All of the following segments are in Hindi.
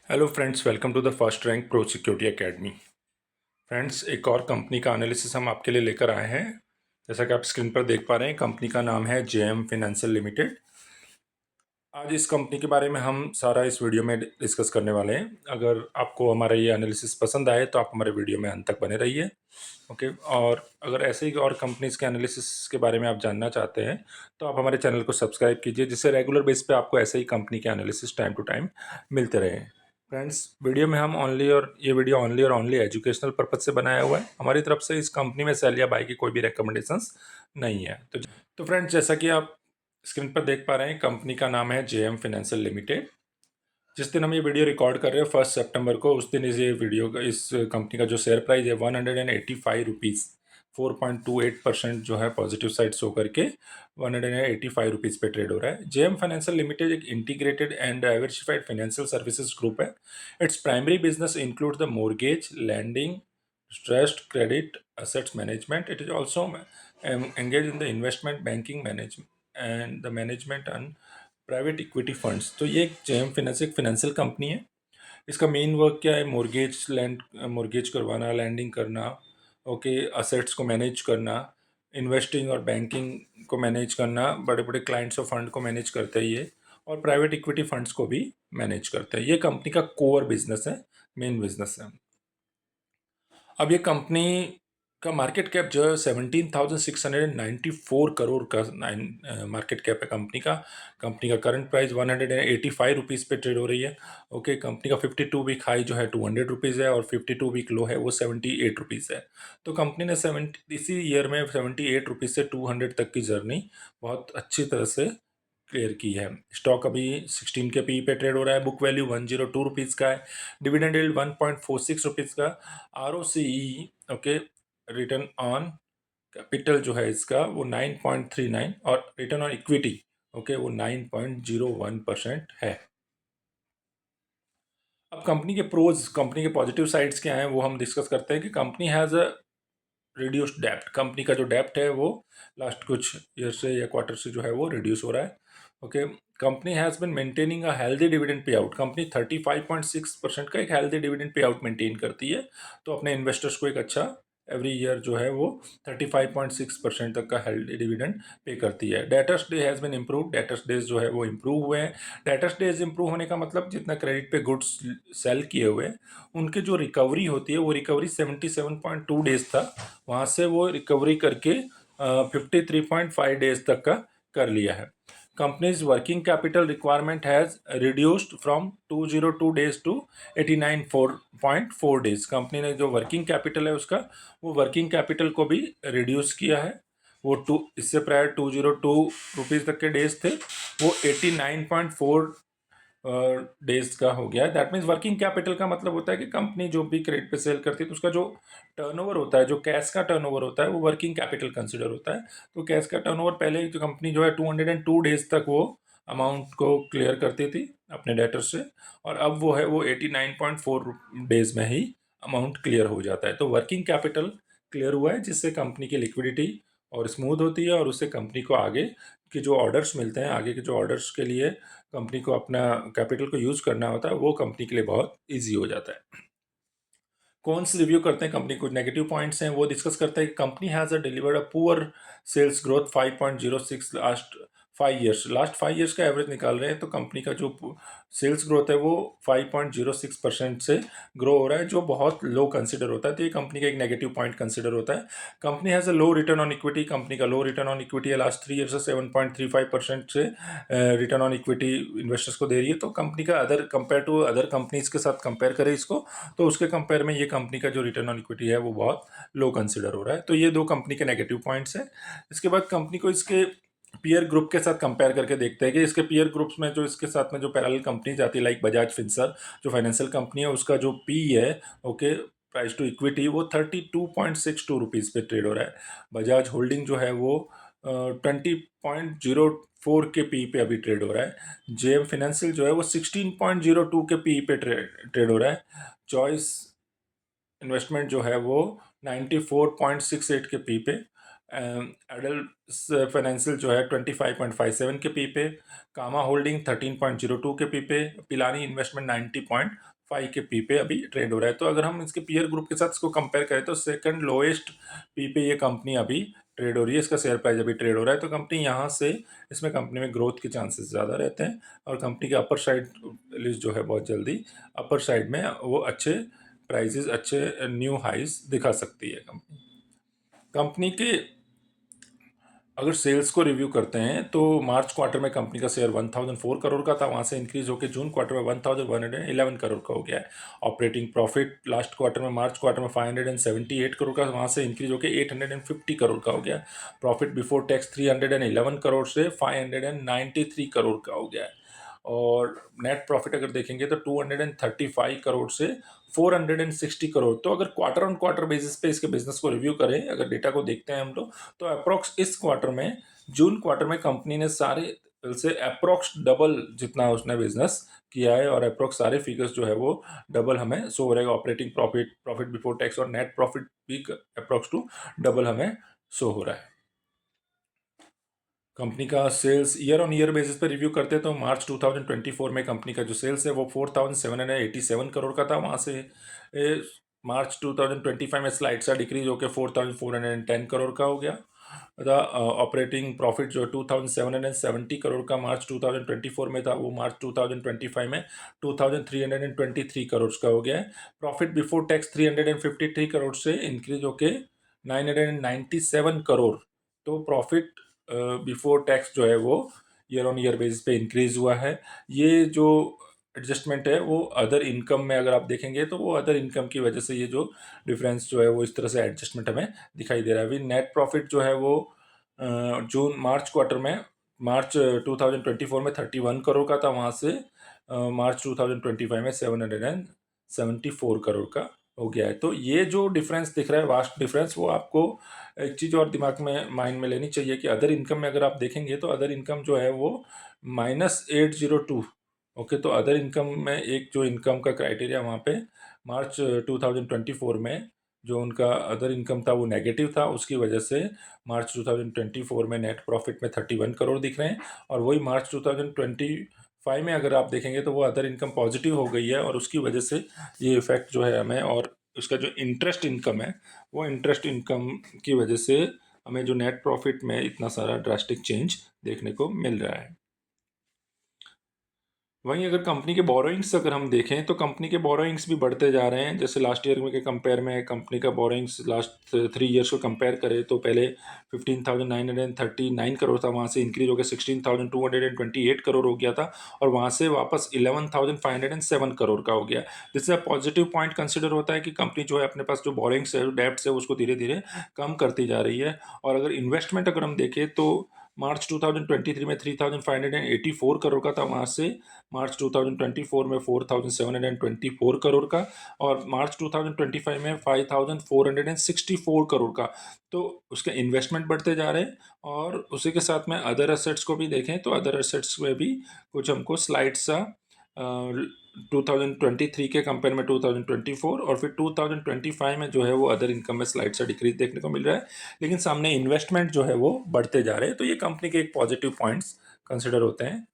Hello friends, welcome to the first rank pro security academy. Friends, एक और कंपनी का एनालिसिस हम आपके लिए लेकर आए हैं। जैसा कि आप स्क्रीन पर देख पा रहे हैं, कंपनी का नाम है जेएम फाइनेंशियल लिमिटेड। आज इस कंपनी के बारे में हम सारा इस वीडियो में डिस्कस करने वाले हैं। अगर आपको हमारा ये एनालिसिस पसंद आए तो आप हमारे वीडियो में अंत तक बने रहिए। ओके। और अगर ऐसे ही और कंपनीज के एनालिसिस के बारे में आप जानना चाहते हैं तो आप हमारे चैनल को सब्सक्राइब कीजिए, जिससे रेगुलर बेस पे आपको ऐसे ही कंपनी के एनालिसिस टाइम टू टाइम मिलते रहें। फ्रेंड्स, वीडियो में हम ये वीडियो ओनली और ओनली एजुकेशनल पर्पज से बनाया हुआ है। हमारी तरफ से इस कंपनी में सेल या बाय की कोई भी रिकमेंडेशंस नहीं है। तो फ्रेंड्स, जैसा कि आप स्क्रीन पर देख पा रहे हैं, कंपनी का नाम है जेएम फाइनेंशियल लिमिटेड। जिस दिन हम ये वीडियो रिकॉर्ड कर रहे हैं 1 सितंबर को, उस दिन इस कंपनी का जो शेयर प्राइस है 185 रुपीज़ 4.28% जो है पॉजिटिव साइड शो करके 185 रुपीज़ पे ट्रेड हो रहा है। जेएम फाइनेंशियल लिमिटेड एक integrated and diversified financial services group है। Its primary business include the mortgage, lending, trust, credit, assets management. It is also engaged in the investment banking management and the management and private equity funds. तो ये एक जेएम फाइनेंस एक फाइनेंशियल कंपनी है। इसका मेन वर्क क्या है? मोर्गेज करवाना, लैंडिंग करना, ओके, असेट्स को मैनेज करना, इन्वेस्टिंग और बैंकिंग को मैनेज करना, बड़े बड़े क्लाइंट्स और फंड को मैनेज करते हैं ये, और प्राइवेट इक्विटी फंड्स को भी मैनेज करते हैं। ये कंपनी का कोर बिजनेस है, मेन बिजनेस है। अब ये कंपनी का मार्केट कैप जो है 17,694 करोड़ का मार्केट कैप है कंपनी का करंट प्राइस 185 रुपीज़ पे ट्रेड हो रही है। ओके, कंपनी का 52 वीक हाई जो है 200 रुपीज़ है और 52 वीक लो है वो 78 रुपीज़ है। तो कंपनी ने इसी ईयर में 78 रुपीज़ से 200 तक की जर्नी बहुत अच्छी तरह से क्लियर की है। स्टॉक अभी 16 के पी पे ट्रेड हो रहा है। बुक वैल्यू 102 रुपीज़ का है। डिविडेंड यील्ड 1.46 रुपीज़ का। ROCE, okay, return on capital जो है इसका वो 9.39 और रिटर्न ऑन इक्विटी, ओके, वो 9.01% है। अब कंपनी के पॉजिटिव साइड्स क्या हैं वो हम डिस्कस करते हैं कि कंपनी हैज़ अ रिड्यूस्ड डेप्ट। कंपनी का जो डेप्ट है वो लास्ट कुछ ईयर से या क्वार्टर से जो है वो रिड्यूस हो रहा है। Okay, company has been maintaining a healthy dividend pay out. Company 35.6% का एक healthy dividend pay out maintain करती है, तो अपने इन्वेस्टर्स को एक अच्छा एवरी ईयर जो है वो 35.6% तक का हेल्दी डिविडेंड पे करती है। Debtors day has been improve. Debtors days जो है वो इम्प्रूव हुए हैं। डेटर्स डेज इम्प्रूव होने का मतलब जितना क्रेडिट पे गुड्स सेल किए हुए हैं उनकी जो रिकवरी होती है वो रिकवरी 77.2 डेज था, वहाँ से वो रिकवरी करके 53.5 डेज तक का कर लिया है। Company's working capital requirement has reduced from 202 days to 89.4 days. Company ने जो वर्किंग कैपिटल है उसका वो वर्किंग कैपिटल को भी रिड्यूस किया है। वो इससे प्रायर 202 रुपीज़ तक के डेज थे, वो 89.4 डेज का हो गया है। दैट मीन्स वर्किंग कैपिटल का मतलब होता है कि कंपनी जो भी क्रेडिट पे सेल करती है तो उसका जो टर्नओवर होता है, जो कैश का टर्नओवर होता है, वो वर्किंग कैपिटल कंसिडर होता है। तो कैश का टर्नओवर पहले जो कंपनी जो है 202 डेज तक वो अमाउंट को क्लियर करती थी अपने डेटर से, और अब वो है वो 89.4 डेज में ही अमाउंट क्लियर हो जाता है। तो वर्किंग कैपिटल क्लियर हुआ है, जिससे कंपनी की लिक्विडिटी और स्मूथ होती है, और उससे कंपनी को आगे के जो ऑर्डर्स मिलते हैं, आगे के जो ऑर्डर्स के लिए कंपनी को अपना कैपिटल को यूज़ करना होता है, वो कंपनी के लिए बहुत ईजी हो जाता है। कौन से रिव्यू करते हैं कंपनी, कुछ नेगेटिव पॉइंट्स हैं वो डिस्कस करते हैं कि company has a delivered a poor sales growth 5.06 last 5 years का एवरेज निकाल रहे हैं, तो कंपनी का जो सेल्स ग्रोथ है वो 5.06% से ग्रो हो रहा है, जो बहुत लो कंसिडर होता है। तो ये कंपनी का एक नेगेटिव पॉइंट कंसिडर होता है। Company has a low return on equity. Company का लो रिटर्न ऑन इक्विटी है, लास्ट 3 ईयर से 7.35% से रिटर्न ऑन इक्विटी इन्वेस्टर्स को दे रही है। तो कंपनी का कंपेयर टू अदर कंपनीज के साथ कंपेयर करें इसको, तो उसके कंपेयर में ये कंपनी का जो रिटर्न ऑन इक्विटी है वो बहुत लो कंसिडर हो रहा है। तो ये दो कंपनी के नेगेटिव पॉइंट्स हैं। इसके बाद कंपनी को इसके पीयर ग्रुप के साथ कंपेयर करके देखते हैं कि इसके पीयर ग्रुप्स में जो इसके साथ में जो पैरेलल कंपनीज आती है, लाइक बजाज फिंसर्व जो फाइनेंशियल कंपनी है, उसका जो पी है, ओके, प्राइस टू इक्विटी, वो 32.62 रुपीज़ पे ट्रेड हो रहा है। बजाज होल्डिंग जो है वो 20.04 के पी पे अभी ट्रेड हो रहा है। जेएम फाइनेंशियल जो है वो 16.02 के पी पे ट्रेड हो रहा है। चॉइस इन्वेस्टमेंट जो है वो 94.68 के पी पे। एडल फाइनेंशियल जो है 25.57 के पी पे। कामा होल्डिंग 13.02 के पी पे। पिलानी इन्वेस्टमेंट 90.46 5 के पी पे अभी ट्रेड हो रहा है। तो अगर हम इसके पीयर ग्रुप के साथ इसको कंपेयर करें तो सेकंड लोएस्ट पी पे ये कंपनी अभी ट्रेड हो रही है, इसका शेयर प्राइस अभी ट्रेड हो रहा है। तो कंपनी यहाँ से इसमें कंपनी में ग्रोथ के चांसेस ज़्यादा रहते हैं और कंपनी के अपर साइड लिस्ट जो है बहुत जल्दी अपर साइड में वो अच्छे प्राइजेस, अच्छे न्यू हाइज दिखा सकती है कंपनी। कंपनी के अगर सेल्स को रिव्यू करते हैं तो मार्च क्वार्टर में कंपनी का शेयर 1004 करोड़ का था, वहाँ से इंक्रीज होकर जून क्वार्टर में 1111 करोड़ का हो गया है। ऑपरेटिंग प्रॉफिट लास्ट क्वार्टर में मार्च क्वार्टर में 578 करोड़ का, वहाँ से इंक्रीज होकर 850 करोड़ का हो गया। प्रॉफिट बिफोर टैक्स 311 करोड़ से 593 करोड़ का हो गया है। और नेट प्रॉफिट अगर देखेंगे तो 235 करोड़ से 460 करोड़। तो अगर क्वार्टर ऑन क्वार्टर बेसिस पे इसके बिजनेस को रिव्यू करें, अगर डेटा को देखते हैं हम लोग, तो अप्रोक्स इस क्वार्टर में, जून क्वार्टर में कंपनी ने सारे से अप्रोक्स डबल जितना उसने बिजनेस किया है और अप्रोक्स सारे फिगर्स जो है वो डबल हमें शो हो रहेगा। Operating profit, profit before tax और नेट प्रॉफिट भी अप्रोक्स टू डबल हमें शो हो रहा है। कंपनी का sales year on year basis पे रिव्यू करते हैं तो मार्च 2024 में कंपनी का जो सेल्स है वो 4787 करोड़ का था, वहाँ से मार्च 2025 में स्लाइड सा डिक्रीज होकर 4410 करोड़ का हो गया। ऑपरेटिंग प्रॉफिट जो 2770 करोड़ का मार्च 2024 में था, वो मार्च 2025 में 2323 करोड़ का हो गया है। प्रॉफिट बिफोर टैक्स 353 करोड़ से इंक्रीज होके 997 करोड़। तो प्रॉफिट बिफोर टैक्स जो है वो ईयर ऑन ईयर बेसिस पे इंक्रीज हुआ है। ये जो एडजस्टमेंट है वो अदर इनकम में अगर आप देखेंगे तो वो अदर इनकम की वजह से ये जो डिफरेंस जो है वो इस तरह से एडजस्टमेंट हमें दिखाई दे रहा है। अभी नेट प्रॉफिट जो है वो जून मार्च क्वार्टर में, मार्च 2024 में 31 करोड़ का था, वहाँ से मार्च 2025 में 774 करोड़ का हो गया है। तो ये जो डिफरेंस दिख रहा है, वास्ट डिफरेंस, वो आपको एक चीज़ और दिमाग में माइंड में लेनी चाहिए कि अदर इनकम में अगर आप देखेंगे तो अदर इनकम जो है वो -802। ओके, तो अदर इनकम में एक जो इनकम का क्राइटेरिया वहाँ पे मार्च 2024 में जो उनका अदर इनकम था वो नेगेटिव था, उसकी वजह से मार्च 2024 में नेट प्रॉफिट में 31 करोड़ दिख रहे हैं। और वही मार्च 2025 में अगर आप देखेंगे तो वो अदर इनकम पॉजिटिव हो गई है और उसकी वजह से ये इफेक्ट जो है हमें, और उसका जो इंटरेस्ट इनकम है वो इंटरेस्ट इनकम की वजह से हमें जो नेट प्रॉफिट में इतना सारा ड्रास्टिक चेंज देखने को मिल रहा है। वहीं अगर कंपनी के बोरोइंग्स अगर हम देखें तो कंपनी के बोरोइंग्स भी बढ़ते जा रहे हैं। जैसे लास्ट ईयर में के कंपेयर में कंपनी का बोरोइंग्स लास्ट 3 ईयर्स को कंपेयर करें तो पहले 15,939 करोड़ था, वहाँ से इंक्रीज होकर 16,228 करोड़ हो गया था और वहाँ से वापस 11,507 करोड़ का हो गया। जिससे पॉजिटिव पॉइंट कंसिडर होता है कि कंपनी जो है अपने पास जो बोरोइंग्स है, डेब्ट्स है, उसको धीरे धीरे कम करती जा रही है। और अगर इन्वेस्टमेंट अगर हम देखें तो मार्च 2023 में 3,584 करोड़ का था, वहाँ से मार्च 2024 में 4,724 करोड़ का और मार्च 2025 में 5,464 करोड़ का। तो उसके इन्वेस्टमेंट बढ़ते जा रहे हैं। और उसी के साथ में अदर एसेट्स को भी देखें तो अदर एसेट्स में भी कुछ हमको स्लाइड सा 2023 के कंपेयर में 2024 और फिर 2025 में जो है वो अदर इनकम में स्लाइड सा डिक्रीज देखने को मिल रहा है, लेकिन सामने इन्वेस्टमेंट जो है वो बढ़ते जा रहे हैं। तो ये कंपनी के एक पॉजिटिव पॉइंट्स कंसिडर होते हैं।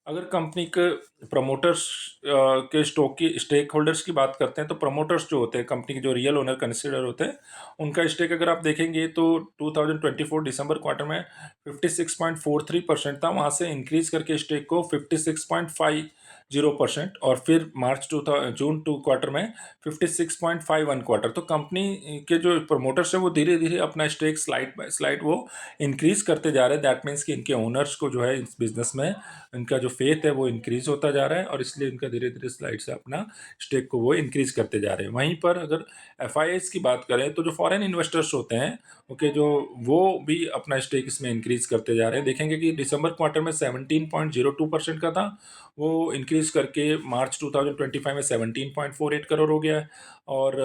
अगर कंपनी के प्रमोटर्स के स्टॉक की स्टेक होल्डर्स की बात करते हैं तो प्रमोटर्स जो होते हैं, कंपनी के जो रियल ओनर कंसिडर होते हैं, उनका स्टेक अगर आप देखेंगे तो 2024 दिसंबर क्वार्टर में 56.43% था, वहाँ से इंक्रीज करके स्टेक को 56.50% और फिर मार्च जून क्वार्टर में 56.51 क्वार्टर। तो कंपनी के जो प्रमोटर्स हैं वो धीरे धीरे अपना स्टेक स्लाइड बाय स्लाइड वो इंक्रीज करते जा रहे हैं। दैट मीन्स कि इनके ओनर्स को जो है इस बिजनेस में इनका जो फेथ है वो इंक्रीज होता जा रहा है और इसलिए इनका धीरे धीरे स्लाइड से अपना स्टेक को वो इंक्रीज करते जा रहे हैं। वहीं पर अगर एफ की बात करें तो जो फॉरेन इन्वेस्टर्स होते हैं, ओके, जो वो भी अपना स्टेक इसमें इंक्रीज करते जा रहे हैं। देखेंगे कि दिसंबर क्वार्टर में 17.02% का था, वो इंक्रीज करके मार्च 2025 में 17.48 करोड़ हो गया है और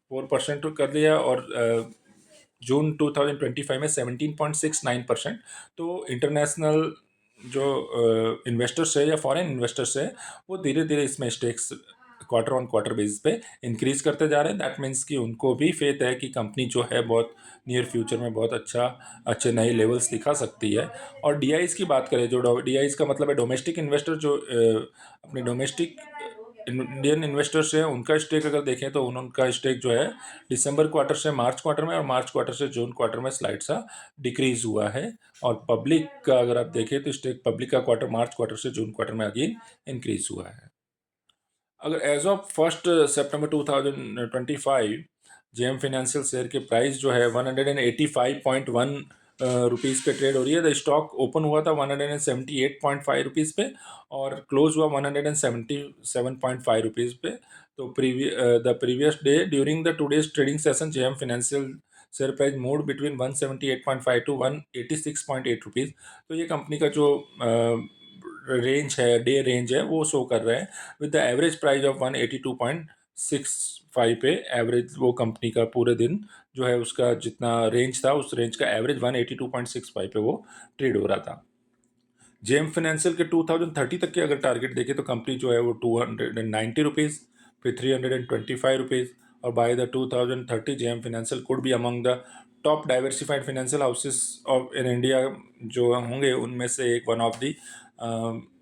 4% कर दिया और जून 2025 में 17.69%। तो इंटरनेशनल जो इन्वेस्टर्स है या फॉरेन इन्वेस्टर्स है वो धीरे धीरे इसमें stakes quarter on quarter basis पे इंक्रीज करते जा रहे हैं। दैट मीन्स कि उनको भी फेथ है कि कंपनी जो है बहुत नियर फ्यूचर में बहुत अच्छे नए लेवल्स दिखा सकती है। और डीआईज की बात करें, जो डीआईज का मतलब है डोमेस्टिक इन्वेस्टर, जो अपने डोमेस्टिक इंडियन इन्वेस्टर्स हैं उनका स्टेक अगर देखें तो उनका स्टेक जो है दिसंबर क्वार्टर से मार्च क्वार्टर में और मार्च क्वार्टर से जून क्वार्टर में स्लाइड सा डिक्रीज हुआ है। और पब्लिक का अगर आप देखें तो स्टेक पब्लिक का क्वार्टर मार्च क्वार्टर से जून क्वार्टर में अगेन इंक्रीज हुआ है। अगर एज ऑफ 1 सितंबर 2025 जेएम फाइनेंशियल शेयर के प्राइस जो है 185.1 रुपीज़ पे ट्रेड हो रही है। द स्टॉक ओपन हुआ था 178.5 रुपीज़ पे और क्लोज हुआ 177.5 रुपीज़ पे। तो the previous day during the today's trading session JM financial share price move between 178.5 to 186.8 rupees. तो ये कंपनी का जो रेंज है, डे रेंज है, वो शो कर रहे हैं with the average price of 182.65 पे। एवरेज वो कंपनी का पूरे दिन जो है उसका जितना रेंज था उस रेंज का एवरेज 182.65 पे वो ट्रेड हो रहा था। जेएम फाइनेंशियल के 2030 तक के अगर टारगेट देखें तो कंपनी जो है वो 290 रुपीज़, फिर 325 रुपीज़, और by the 2030 JM financial could be among the top diversified financial houses of in India. जो होंगे उनमें से एक one of the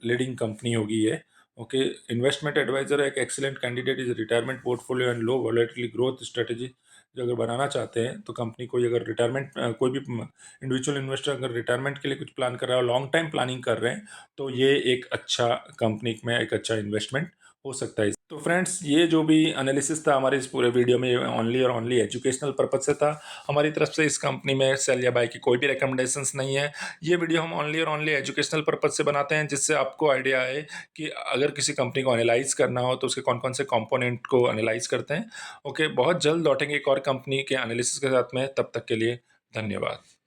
leading company होगी ये। ओके, इन्वेस्टमेंट एडवाइजर एक excellent candidate is retirement portfolio and low volatility growth strategy. जो अगर बनाना चाहते हैं तो कंपनी को अगर रिटायरमेंट कोई भी इंडिविजुअल इन्वेस्टर अगर रिटायरमेंट के लिए कुछ प्लान कर रहा है और लॉन्ग टाइम प्लानिंग कर रहे हैं तो ये एक अच्छा कंपनी में एक अच्छा इन्वेस्टमेंट हो सकता है। तो फ्रेंड्स, ये जो भी एनालिसिस था हमारे इस पूरे वीडियो में ओनली और ओनली एजुकेशनल पर्पज से था। हमारी तरफ से इस कंपनी में सेल या बाय की कोई भी रिकमेंडेशंस नहीं है। ये वीडियो हम ओनली और ओनली एजुकेशनल पर्पज से बनाते हैं जिससे आपको आइडिया आए कि अगर किसी कंपनी को एनालाइज करना हो तो उसके कौन कौन से कंपोनेंट को एनालाइज करते हैं। ओके, बहुत जल्द लौटेंगे एक और कंपनी के एनालिसिस के साथ में, तब तक के लिए धन्यवाद।